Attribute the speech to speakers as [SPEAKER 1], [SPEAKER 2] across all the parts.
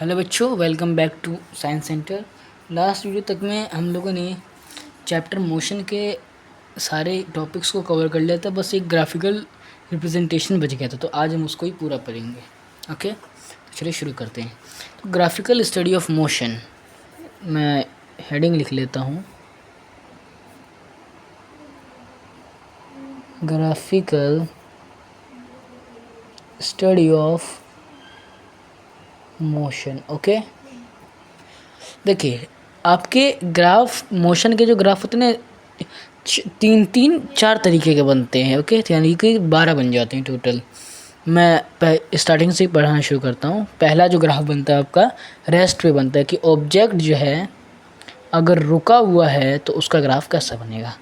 [SPEAKER 1] Hello बच्चों, welcome back to science centre. Last video तक में हम लोगों ने चैप्टर मोशन के सारे टॉपिक्स को कवर कर लिया था, बस एक ग्राफिकल रिप्रेजेंटेशन बच गया था, तो आज हम उसको ही पूरा करेंगे। ओके, तो चलिए शुरू करते हैं। तो ग्राफिकल स्टडी ऑफ मोशन, मैं हेडिंग लिख लेता हूँ, graphical study of motion. Okay, देखिए आपके ग्राफ, मोशन के जो ग्राफ होते हैं ना, तीन चार तरीके के बनते हैं। ओके, यानी कि 12 बन जाते हैं टोटल। मैं स्टार्टिंग से पढ़ाना शुरू करता हूँ। पहला जो ग्राफ बनता है आपका रेस्ट पे बनता है, कि ऑब्जेक्ट जो है अगर रुका हुआ है तो उसका ग्राफ कैसा बनेगा।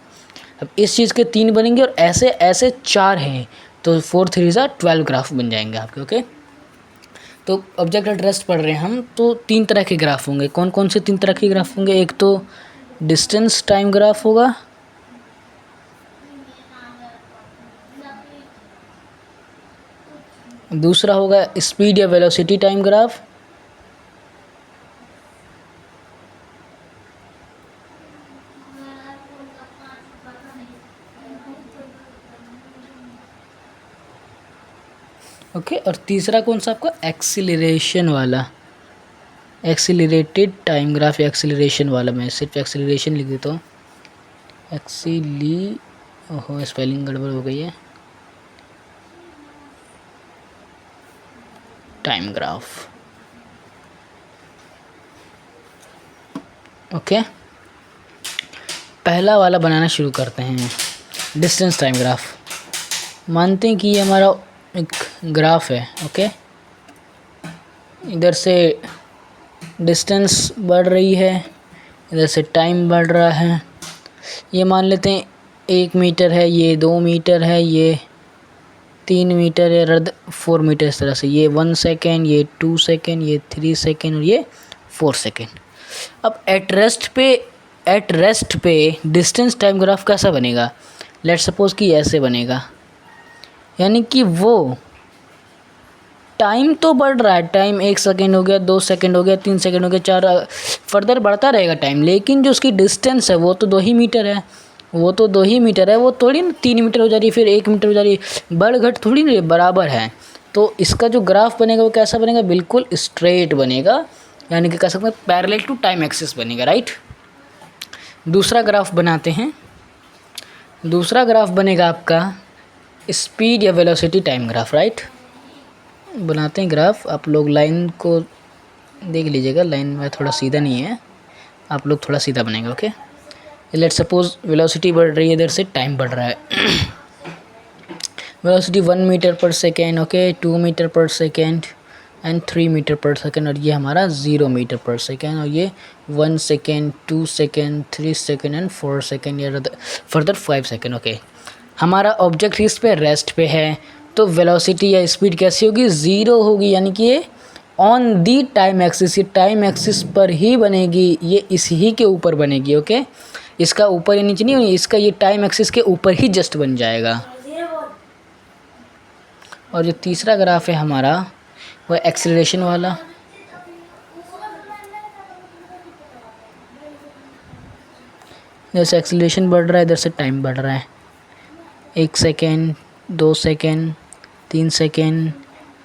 [SPEAKER 1] अब इस चीज़ के 3 बनेंगे और ऐसे ऐसे 4 हैं, तो 4 3 12 ग्राफ बन जाएंगे आपके। ओके, तो ऑब्जेक्ट एट रेस्ट पढ़ रहे हैं हम, तो 3 तरह के ग्राफ होंगे। कौन कौन से 3 तरह के ग्राफ होंगे? एक तो डिस्टेंस टाइम ग्राफ होगा, दूसरा होगा स्पीड या वेलोसिटी टाइम ग्राफ, ओके, और तीसरा कौन सा आपका एक्सीलरेशन वाला, एक्सीलरेटेड टाइम ग्राफ या एक्सीलरेशन वाला। मैं सिर्फ एक्सीलरेशन लिख देता हूँ, ओहो स्पेलिंग गड़बड़ हो गई है, टाइम ग्राफ। ओके, पहला वाला बनाना शुरू करते हैं, डिस्टेंस टाइम ग्राफ। मानते हैं कि ये हमारा एक ग्राफ है। ओके, इधर से डिस्टेंस बढ़ रही है, इधर से टाइम बढ़ रहा है। ये मान लेते हैं 1 मीटर है, ये 2 मीटर है, ये 3 मीटर है, 4 मीटर। इस तरह से ये 1 सेकेंड, ये 2 सेकेंड, ये 3 सेकेंड और ये 4 सेकेंड। अब एट रेस्ट पे डिस्टेंस टाइम ग्राफ कैसा बनेगा? लेट्स सपोज कि ऐसे बनेगा, यानी कि वो टाइम तो बढ़ रहा है, टाइम 1 सेकेंड हो गया, 2 सेकेंड हो गया, 3 सेकेंड हो गया, 4, फर्दर बढ़ता रहेगा टाइम, लेकिन जो उसकी डिस्टेंस है वो तो 2 ही मीटर है, वो थोड़ी ना 3 मीटर हो जा रही है, फिर 1 मीटर हो जा रही है, बढ़ घट थोड़ी ना बराबर है। तो इसका जो ग्राफ बनेगा वो कैसा बनेगा? बिल्कुल स्ट्रेट बनेगा, यानी कि कह सकते हैं पैरेलल टू टाइम एक्सिस बनेगा, राइट। दूसरा ग्राफ बनाते हैं। दूसरा ग्राफ बनेगा आपका स्पीड या वेलोसिटी टाइम ग्राफ, राइट। बनाते हैं ग्राफ। आप लोग लाइन को देख लीजिएगा, लाइन में थोड़ा सीधा नहीं है, आप लोग थोड़ा सीधा बनेंगे। ओके, लेट्स सपोज वेलोसिटी बढ़ रही है, इधर से टाइम बढ़ रहा है। Velocity 1 metre per second, okay, 2 metre per second and 3 metre per second, और ये हमारा 0 मीटर पर सेकेंड, और ये 1 second, 2 second, 3 second and 4 second, या फर्दर 5 सेकेंड। ओके, हमारा ऑब्जेक्ट इस पे रेस्ट पे है, तो वेलोसिटी या स्पीड कैसी होगी? 0 होगी, यानी कि ये ऑन दी टाइम एक्सिस, ये टाइम एक्सिस पर ही बनेगी, ये इस ही के ऊपर बनेगी। ओके, इसका ऊपर या नीचे नहीं होगी, इसका ये टाइम एक्सिस के ऊपर ही जस्ट बन जाएगा। और जो तीसरा ग्राफ है हमारा वो एक्सीलरेशन वाला। जैसे एक्सीलरेशन बढ़ रहा है, इधर से टाइम बढ़ रहा है, 1 second, 2 second, 3 second,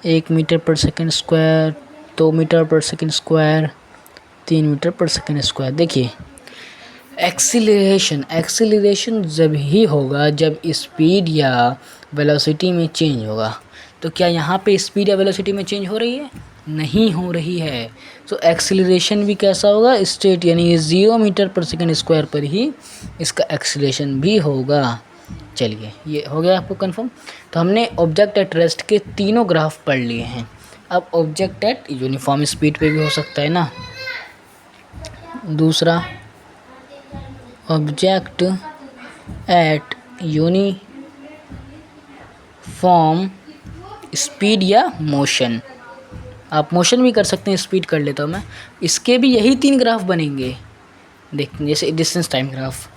[SPEAKER 1] 1 metre per second square, 2 metre per second square, 3 metre per second square. देखिए एक्सीलरेशन जब ही होगा जब स्पीड या वेलोसिटी में चेंज होगा। तो क्या यहाँ पे स्पीड या वेलोसिटी में चेंज हो रही है? नहीं हो रही है। तो एक्सीलरेशन भी कैसा होगा? स्ट्रेट, यानी 0 मीटर पर सेकेंड स्क्वायर पर ही इसका एक्सीलरेशन भी होगा। चलिए, ये हो गया आपको कंफर्म। तो हमने ऑब्जेक्ट एट रेस्ट के तीनों ग्राफ पढ़ लिए हैं। अब ऑब्जेक्ट एट यूनिफॉर्म स्पीड पे भी हो सकता है ना। दूसरा, ऑब्जेक्ट एट यूनिफॉर्म स्पीड या मोशन। आप मोशन भी कर सकते हैं, स्पीड कर लेता हूँ मैं। इसके भी यही 3 ग्राफ बनेंगे। देख, जैसे डिस्टेंस टाइम ग्राफ,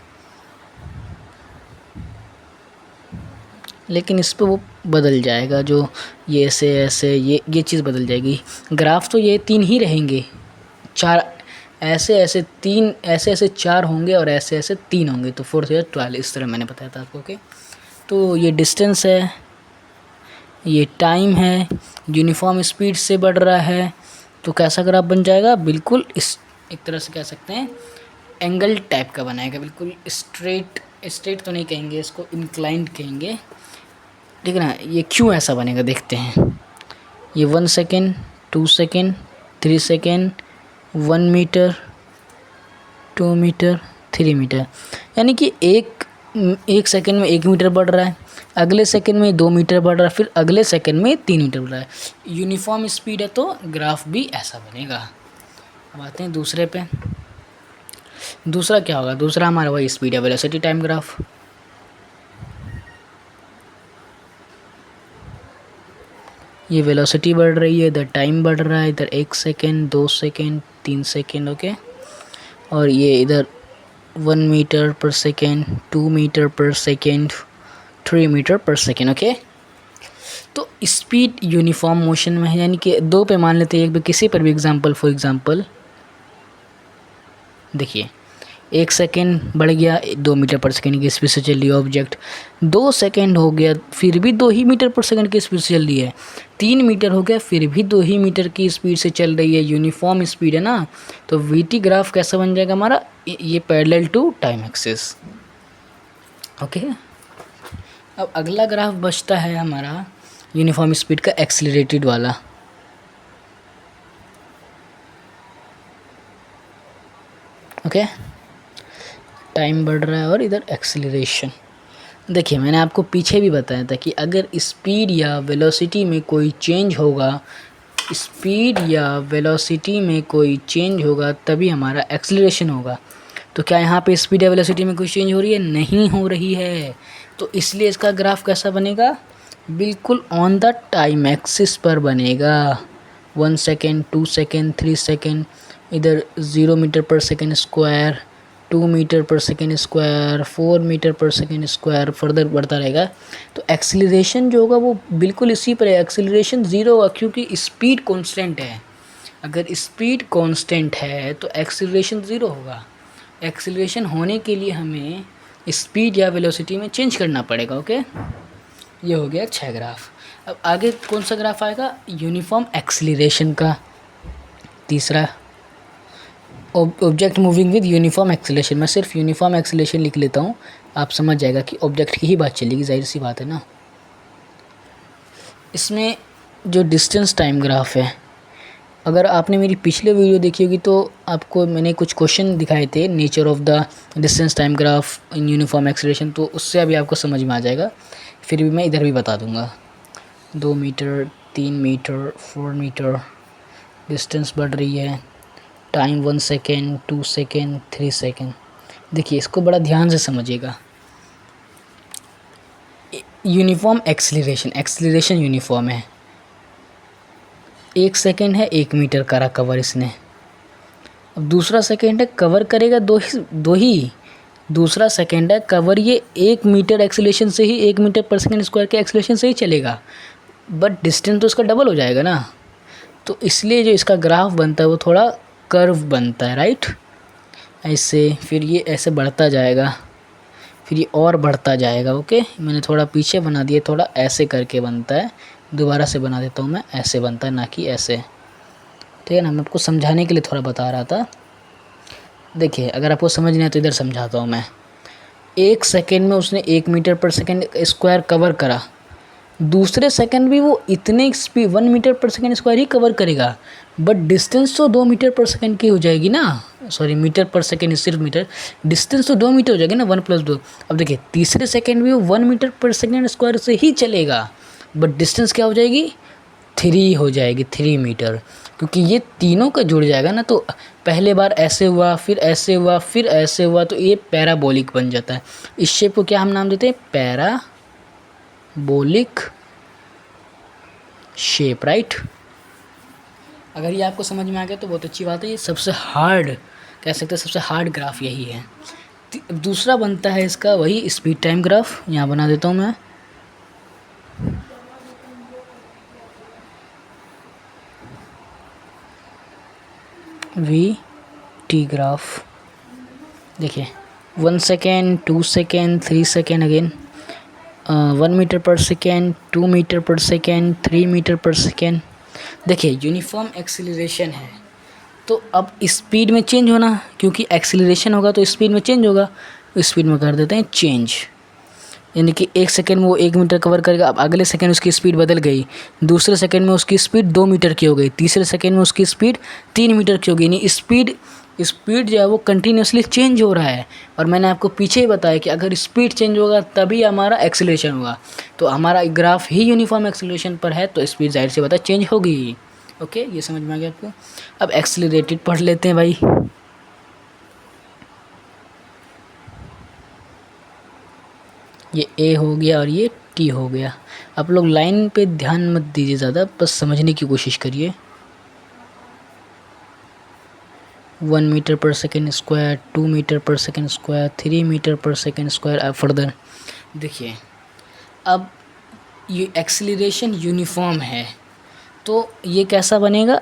[SPEAKER 1] लेकिन इस पर वो बदल जाएगा, जो ये ऐसे ऐसे ये चीज़ बदल जाएगी। ग्राफ तो ये 3 ही रहेंगे, 4 ऐसे ऐसे 3 ऐसे ऐसे 4 होंगे और ऐसे ऐसे 3 होंगे, तो 4 से 12 इस तरह मैंने बताया था आपको। ओके, तो ये डिस्टेंस है, ये टाइम है, यूनिफॉर्म स्पीड से बढ़ रहा है, तो कैसा ग्राफ बन जाएगा, बिल्कुल इस एक तरह से कह सकते हैं एंगल टाइप का बनाएगा, बिल्कुल स्ट्रेट। स्ट्रेट तो नहीं कहेंगे इसको, इंक्लाइंड कहेंगे, ठीक है ना। ये क्यों ऐसा बनेगा देखते हैं। ये 1 second, 2 second, 3 second, 1 metre, 2 metre, 3 metre, यानी कि एक सेकेंड में 1 मीटर बढ़ रहा है, अगले सेकेंड में 2 मीटर बढ़ रहा है, फिर अगले सेकेंड में 3 मीटर बढ़ रहा है। यूनिफॉर्म स्पीड है तो ग्राफ भी ऐसा बनेगा। अब आते हैं दूसरे पे। दूसरा क्या होगा, दूसरा हमारा वही स्पीड है, वेलोसिटी टाइम ग्राफ। ये वेलोसिटी बढ़ रही है, इधर टाइम बढ़ रहा है, इधर 1 सेकेंड, 2 सेकेंड, 3 सेकेंड, ओके। और ये इधर 1 metre per second, 2 metre per second, 3 metre per second, okay. तो स्पीड यूनिफॉर्म मोशन में है, यानी कि 2 पे मान लेते हैं, एक पे किसी पर भी एग्जांपल, फॉर एग्जांपल देखिए 1 सेकेंड बढ़ गया, 2 मीटर पर सेकेंड की स्पीड से चल रही है ऑब्जेक्ट, 2 सेकेंड हो गया फिर भी 2 ही मीटर पर सेकेंड की स्पीड से चल रही है, 3 मीटर हो गया फिर भी 2 ही मीटर की स्पीड से चल रही है, यूनिफॉर्म स्पीड है ना। तो वीटी ग्राफ कैसा बन जाएगा हमारा, ये parallel to time axis, okay. अब अगला ग्राफ बचता है हमारा यूनिफॉर्म स्पीड का एक्सीलरेटेड वाला। ओके, टाइम बढ़ रहा है और इधर एक्सीलरेशन। देखिए मैंने आपको पीछे भी बताया था कि अगर स्पीड या वेलोसिटी में कोई चेंज होगा, स्पीड या वेलोसिटी में कोई चेंज होगा तभी हमारा एक्सीलरेशन होगा। तो क्या यहाँ पे स्पीड या वेलोसिटी में कोई चेंज हो रही है, नहीं हो रही है, तो इसलिए इसका ग्राफ कैसा बनेगा, बिल्कुल ऑन द टाइम एक्सिस पर बनेगा। 1 सेकेंड, 2 सेकेंड, 3 सेकेंड, इधर 0 metre per second square, 2 metre per second square, 4 metre per second square, further बढ़ता रहेगा। तो एक्सीलरेशन जो होगा वो बिल्कुल इसी पर है, एक्सीलरेशन 0 होगा क्योंकि स्पीड कांस्टेंट है। अगर स्पीड कांस्टेंट है तो एक्सीलरेशन 0 होगा। एक्सीलरेशन होने के लिए हमें स्पीड या वेलोसिटी में चेंज करना पड़ेगा, ओके। ये हो गया 6 ग्राफ। अब आगे कौन सा ग्राफ आएगा, यूनिफॉर्म एक्सीलरेशन का तीसरा, object moving with uniform acceleration. मैं सिर्फ यूनिफॉर्म एक्सीलरेशन लिख लेता हूँ, आप समझ जाएगा कि ऑब्जेक्ट की ही बात चलेगी, जाहिर सी बात है ना। इसमें जो डिस्टेंस टाइम ग्राफ है, अगर आपने मेरी पिछले वीडियो देखी होगी तो आपको मैंने कुछ क्वेश्चन दिखाए थे, nature of the distance time graph in uniform acceleration, तो उससे अभी आपको समझ में आ जाएगा। फिर भी मैं इधर भी बता दूंगा। 2 मीटर, 3 मीटर, 4 मीटर, डिस्टेंस बढ़ रही है, टाइम 1 सेकेंड, 2 सेकेंड, 3 सेकेंड। देखिए इसको बड़ा ध्यान से समझिएगा। यूनिफॉर्म एक्सीलरेशन, एक्सीलरेशन यूनिफॉर्म है, 1 सेकेंड है 1 मीटर करा कवर इसने। अब दूसरा सेकेंड है कवर करेगा दो ही, दूसरा सेकेंड है कवर ये 1 मीटर एक्सीलरेशन से ही, 1 मीटर पर सेकेंड स्क्वायर के एक्सीलरेशन से ही चलेगा, बट डिस्टेंस तो इसका डबल हो जाएगा ना। तो इसलिए जो इसका ग्राफ बनता है वो थोड़ा कर्व बनता है, राइट, ऐसे, फिर ये ऐसे बढ़ता जाएगा, फिर ये और बढ़ता जाएगा, ओके। मैंने थोड़ा पीछे बना दिया, थोड़ा ऐसे करके बनता है, दोबारा से बना देता हूँ मैं, ऐसे बनता है ना कि ऐसे, ठीक है ना। मैं आपको समझाने के लिए थोड़ा बता रहा था। देखिए अगर आपको समझ नहीं आया तो इधर समझाता हूँ मैं। 1 सेकेंड में उसने 1 metre per second square cover करा, दूसरे सेकंड भी वो इतने speed 1 metre per second square ही कवर करेगा, बट डिस्टेंस तो 2 मीटर पर सेकेंड की हो जाएगी ना, सॉरी मीटर पर सेकेंड, सिर्फ मीटर, डिस्टेंस तो 2 मीटर हो जाएगी ना, 1 + 2। अब देखिए तीसरे सेकंड भी वो 1 मीटर पर सेकेंड स्क्वायर से ही चलेगा, बट डिस्टेंस क्या हो जाएगी, 3 हो जाएगी, 3 मीटर, क्योंकि ये तीनों का जुड़ जाएगा ना। तो पहले बार ऐसे हुआ, फिर ऐसे हुआ, फिर ऐसे हुआ, तो ये पैराबोलिक बन जाता है। इस शेप को क्या हम नाम देते हैं, पैराबोलिक शेप, राइट। अगर ये आपको समझ में आ गया तो बहुत अच्छी बात है। ये सबसे हार्ड कह सकते हैं, सबसे हार्ड ग्राफ यही है। दूसरा बनता है इसका वही स्पीड टाइम ग्राफ, यहाँ बना देता हूँ मैं। V T graph. देखिए 1 second, 2 second, 3 second again, 1 metre per second, 2 metre per second, 3 metre per second. देखिए यूनिफॉर्म एक्सीलरेशन है तो अब स्पीड में चेंज होना, क्योंकि एक्सीलरेशन होगा तो स्पीड में चेंज होगा। स्पीड में कर देते हैं चेंज, यानी कि 1 सेकेंड में वो 1 मीटर कवर करेगा। अब अगले सेकेंड उसकी स्पीड बदल गई, दूसरे सेकेंड में उसकी स्पीड 2 मीटर की हो गई, तीसरे सेकेंड में उसकी स्पीड 3 मीटर की हो गई। यानी स्पीड जो है वो कंटिन्यूसली चेंज हो रहा है। और मैंने आपको पीछे ही बताया कि अगर स्पीड चेंज होगा तभी हमारा एक्सीलरेशन होगा। तो हमारा ग्राफ ही यूनिफॉर्म एक्सीलरेशन पर है तो स्पीड जाहिर सी बात है चेंज होगी। ओके, ये समझ में आ गया आपको। अब एक्सीलरेटेड पढ़ लेते हैं भाई। ये ए हो गया और ये टी हो गया। आप लोग लाइन पे ध्यान मत दीजिए ज़्यादा, बस समझने की कोशिश करिए। 1 metre per second square, 2 metre per second square, 3 metre per second square. Further देखिए, अब ये एक्सीलरेशन यूनिफॉर्म है तो ये कैसा बनेगा,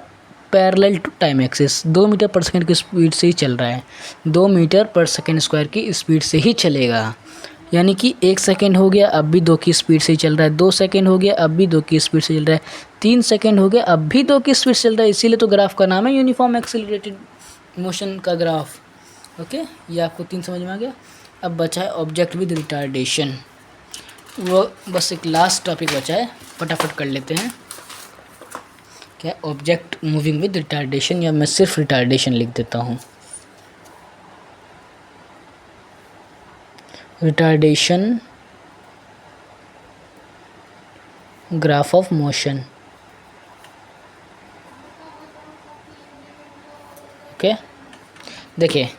[SPEAKER 1] parallel to time axis. 2 metre per second की स्पीड से ही चल रहा है, 2 मीटर पर सेकेंड स्क्वायर की स्पीड से ही चलेगा। यानी कि 1 सेकेंड हो गया अब भी 2 की स्पीड से ही चल रहा है, 2 सेकेंड हो गया अब भी 2 की स्पीड से चल रहा है, 3 सेकेंड हो गया अब भी 2 की स्पीड से चल रहा है। इसीलिए तो ग्राफ का नाम है यूनिफॉर्म एक्सीलरेटेड मोशन का ग्राफ। ओके, ये आपको 3 समझ में आ गया। अब बचा है ऑब्जेक्ट विद रिटार्डेशन, वो बस एक लास्ट टॉपिक बचा है, फटाफट कर लेते हैं। क्या ऑब्जेक्ट मूविंग विद रिटार्डेशन, या मैं सिर्फ रिटार्डेशन लिख देता हूँ। Retardation graph of motion. Okay, देखिए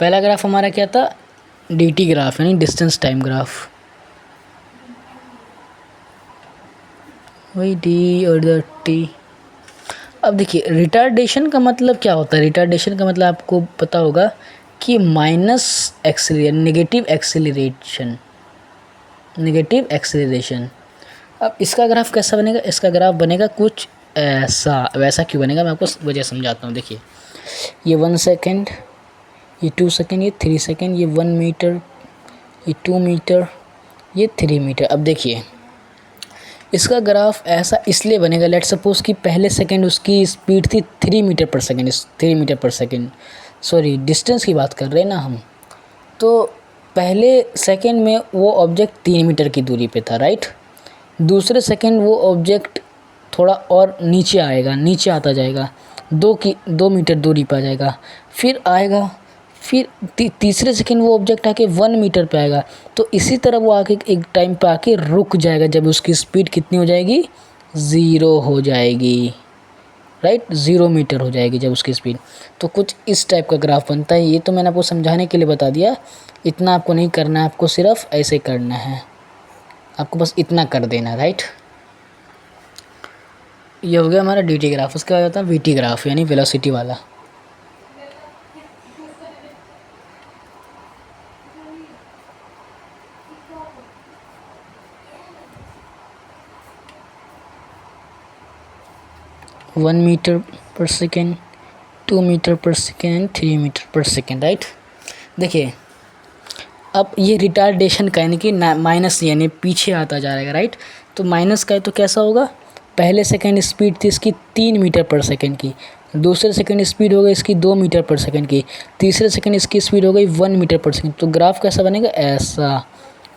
[SPEAKER 1] पहला ग्राफ हमारा क्या था, dt ग्राफ यानी डिस्टेंस टाइम ग्राफ। वही डी और द टी। अब देखिए रिटार्डेशन का मतलब क्या होता है। रिटार्डेशन का मतलब आपको पता होगा कि माइनस एक्सीलरेशन, नेगेटिव एक्सीलरेशन। अब इसका ग्राफ कैसा बनेगा, इसका ग्राफ बनेगा कुछ ऐसा। वैसा क्यों बनेगा मैं आपको वजह समझाता हूँ। देखिए ये 1 सेकेंड, ये 2 सेकेंड, ये 3 सेकेंड, ये 1 मीटर, ये 2 मीटर, ये 3 मीटर। अब देखिए इसका ग्राफ ऐसा इसलिए बनेगा, लेट सपोज कि पहले सेकंड उसकी स्पीड थी 3 मीटर पर सेकंड, 3 मीटर पर सेकंड, सॉरी डिस्टेंस की बात कर रहे हैं ना हम। तो पहले सेकंड में वो ऑब्जेक्ट 3 मीटर की दूरी पे था, राइट। दूसरे सेकंड वो ऑब्जेक्ट थोड़ा और नीचे आएगा, नीचे आता जाएगा, 2 मीटर दूरी पर आ जाएगा, फिर आएगा, फिर तीसरे सेकंड वो ऑब्जेक्ट आके 1 मीटर पे आएगा। तो इसी तरह वो आके एक टाइम पे आके रुक जाएगा जब उसकी स्पीड कितनी हो जाएगी, 0 हो जाएगी, राइट, 0 मीटर हो जाएगी जब उसकी स्पीड। तो कुछ इस टाइप का ग्राफ बनता है। ये तो मैंने आपको समझाने के लिए बता दिया, इतना आपको नहीं करना है, आपको सिर्फ ऐसे करना है, आपको बस इतना कर देना, राइट। ये हो गया हमारा डी टी ग्राफ। उसके बाद आता है वी टी ग्राफ यानी वेलोसिटी वाला। One metre per second, 2 metre per second, 3 metre per second, right. देखिए अब ये रिटार्डेशन का यानी कि माइनस यानी पीछे आता जा रहेगा, राइट। तो माइनस का है तो कैसा होगा, पहले सेकेंड स्पीड थी इसकी 3 मीटर पर सेकेंड की, दूसरे सेकेंड स्पीड हो गई इसकी 2 मीटर पर सेकेंड की, तीसरे सेकेंड इसकी स्पीड हो गई 1 मीटर पर सेकेंड। तो ग्राफ कैसा बनेगा, ऐसा,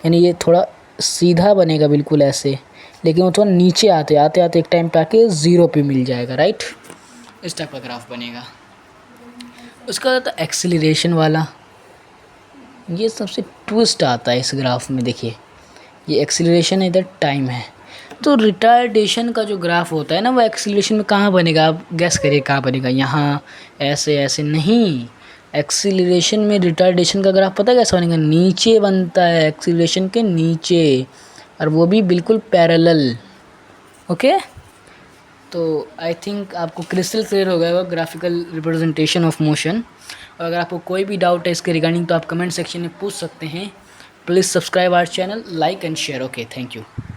[SPEAKER 1] यानी ये थोड़ा सीधा बनेगा बिल्कुल ऐसे, लेकिन वो थोड़ा नीचे आते आते एक टाइम पे आके 0 पे मिल जाएगा, राइट। इस टाइप का ग्राफ बनेगा। उसका आता है एक्सीलरेशन वाला। ये सबसे ट्विस्ट आता है इस ग्राफ में। देखिए ये एक्सीलरेशन है, इधर टाइम है। तो रिटार्डेशन का जो ग्राफ होता है ना वो एक्सीलरेशन में कहाँ बनेगा, आप गैस करिए कहाँ बनेगा, यहाँ ऐसे ऐसे नहीं। एक्सीलरेशन में रिटार्डेशन का ग्राफ पता है कैसा बनेगा, नीचे बनता है, एक्सीलरेशन के नीचे, और वो भी बिल्कुल पैरेलल। ओके, तो आई थिंक आपको क्रिस्टल क्लियर हो गया होगा ग्राफिकल रिप्रेजेंटेशन ऑफ मोशन। और अगर आपको कोई भी डाउट है इसके रिगार्डिंग तो आप कमेंट सेक्शन में पूछ सकते हैं। Please subscribe our channel, like and share. Okay, thank you.